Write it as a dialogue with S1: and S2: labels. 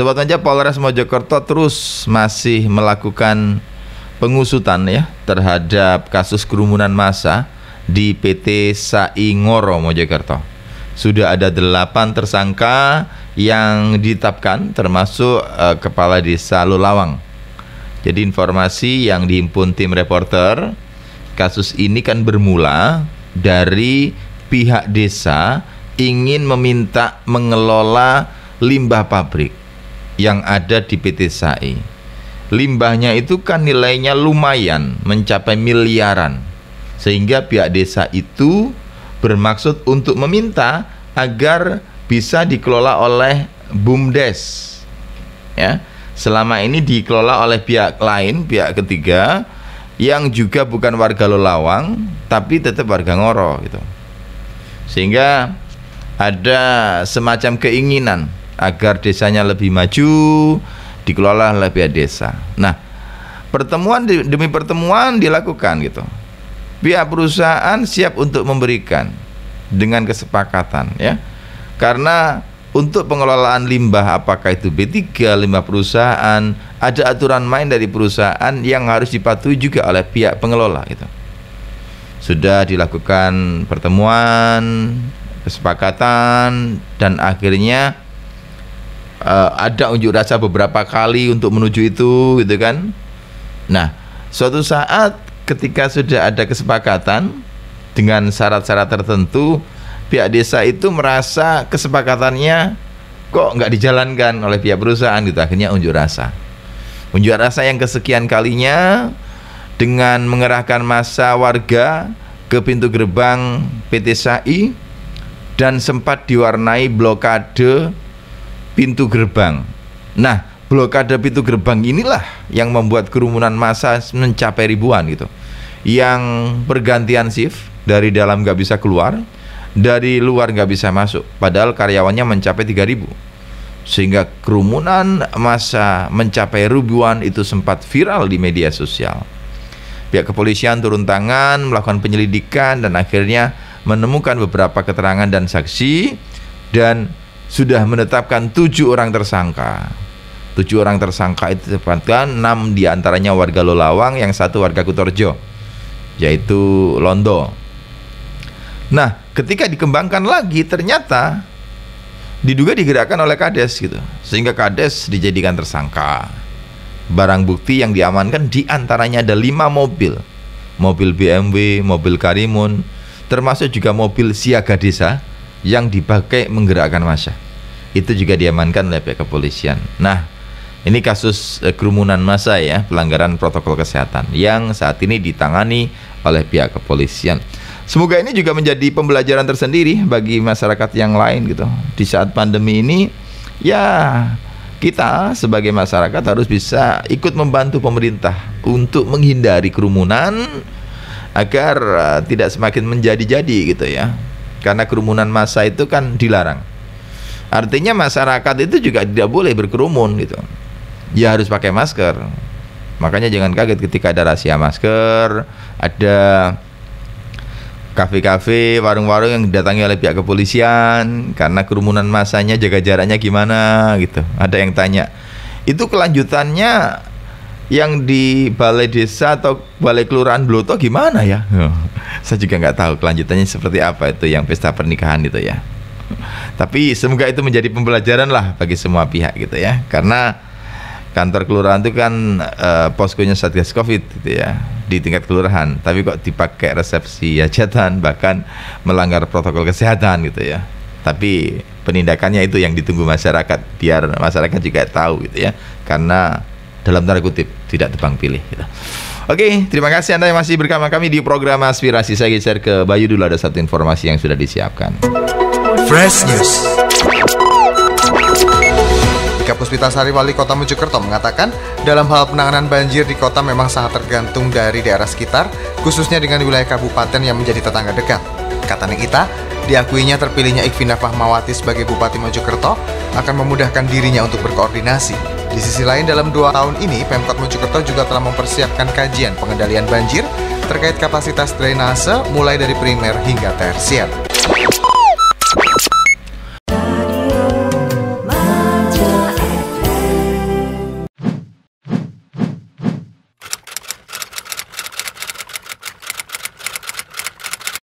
S1: Sobat Manja, Polres Mojokerto terus masih melakukan pengusutan ya terhadap kasus kerumunan massa di PT SAI Ngoro Mojokerto. Sudah ada 8 tersangka yang ditetapkan, termasuk Kepala Desa Lolawang. Jadi informasi yang dihimpun tim reporter, kasus ini kan bermula dari pihak desa ingin meminta mengelola limbah pabrik yang ada di PT SAI. Limbahnya itu kan nilainya lumayan, mencapai miliaran, sehingga pihak desa itu bermaksud untuk meminta agar bisa dikelola oleh BUMDes. Ya, selama ini dikelola oleh pihak lain, pihak ketiga yang juga bukan warga Lolawang, tapi tetap warga Ngoro gitu. Sehingga ada semacam keinginan agar desanya lebih maju, dikelola oleh pihak desa. Nah, pertemuan demi pertemuan dilakukan gitu. Pihak perusahaan siap untuk memberikan dengan kesepakatan ya. Karena untuk pengelolaan limbah, apakah itu B3, limbah perusahaan, ada aturan main dari perusahaan yang harus dipatuhi juga oleh pihak pengelola gitu. Sudah dilakukan pertemuan, kesepakatan, dan akhirnya ada unjuk rasa beberapa kali untuk menuju itu gitu kan. Nah, suatu saat ketika sudah ada kesepakatan dengan syarat-syarat tertentu, pihak desa itu merasa kesepakatannya kok nggak dijalankan oleh pihak perusahaan gitu. Akhirnya unjuk rasa yang kesekian kalinya dengan mengerahkan massa warga ke pintu gerbang PT SAI dan sempat diwarnai blokade pintu gerbang. Nah, blokade pintu gerbang inilah yang membuat kerumunan massa mencapai ribuan gitu, yang bergantian shift, dari dalam nggak bisa keluar, dari luar nggak bisa masuk, padahal karyawannya mencapai 3.000, sehingga kerumunan massa mencapai ribuan itu sempat viral di media sosial. Pihak kepolisian turun tangan melakukan penyelidikan dan akhirnya menemukan beberapa keterangan dan saksi, dan sudah menetapkan 7 orang tersangka. 7 orang tersangka itu ditetapkan, 6 diantaranya warga Lolawang, yang 1 warga Kutorjo, yaitu Londo. Nah, ketika dikembangkan lagi ternyata diduga digerakkan oleh Kades gitu, sehingga Kades dijadikan tersangka. Barang bukti yang diamankan diantaranya ada 5 mobil BMW, mobil Karimun, termasuk juga mobil siaga desa yang dipakai menggerakkan massa. Itu juga diamankan oleh pihak kepolisian. Nah, ini kasus kerumunan massa ya, pelanggaran protokol kesehatan yang saat ini ditangani oleh pihak kepolisian. Semoga ini juga menjadi pembelajaran tersendiri bagi masyarakat yang lain gitu. Di saat pandemi ini ya, kita sebagai masyarakat harus bisa ikut membantu pemerintah untuk menghindari kerumunan agar tidak semakin menjadi-jadi gitu ya. Karena kerumunan massa itu kan dilarang. Artinya masyarakat itu juga tidak boleh berkerumun gitu. Ya harus pakai masker. Makanya jangan kaget ketika ada razia masker, ada kafe-kafe, warung-warung yang didatangi oleh pihak kepolisian karena kerumunan massanya, jaga jaraknya gimana gitu. Ada yang tanya, itu kelanjutannya yang di balai desa atau balai kelurahan Bloto gimana ya? Saya juga nggak tahu kelanjutannya seperti apa itu yang pesta pernikahan itu ya. Tapi semoga itu menjadi pembelajaran lah bagi semua pihak gitu ya. Karena kantor kelurahan itu kan poskonya Satgas Covid gitu ya, di tingkat kelurahan. Tapi kok dipakai resepsi hajatan, bahkan melanggar protokol kesehatan gitu ya. Tapi penindakannya itu yang ditunggu masyarakat, biar masyarakat juga tahu gitu ya. Karena dalam tanda kutip tidak tebang pilih gitu. Oke, terima kasih Anda yang masih bersama kami di program Aspirasi. Saya geser ke Bayu dulu, ada satu informasi yang sudah disiapkan.
S2: Fresh News. Ika Puspitasari, Wali Kota Mojokerto, mengatakan dalam hal penanganan banjir di kota memang sangat tergantung dari daerah sekitar, khususnya dengan wilayah kabupaten yang menjadi tetangga dekat. Kata Nikita, diakuinya terpilihnya Ikvina Fahmawati sebagai Bupati Mojokerto akan memudahkan dirinya untuk berkoordinasi. Di sisi lain, dalam 2 tahun ini, Pemkot Mojokerto juga telah mempersiapkan kajian pengendalian banjir terkait kapasitas drainase mulai dari primer hingga tersier.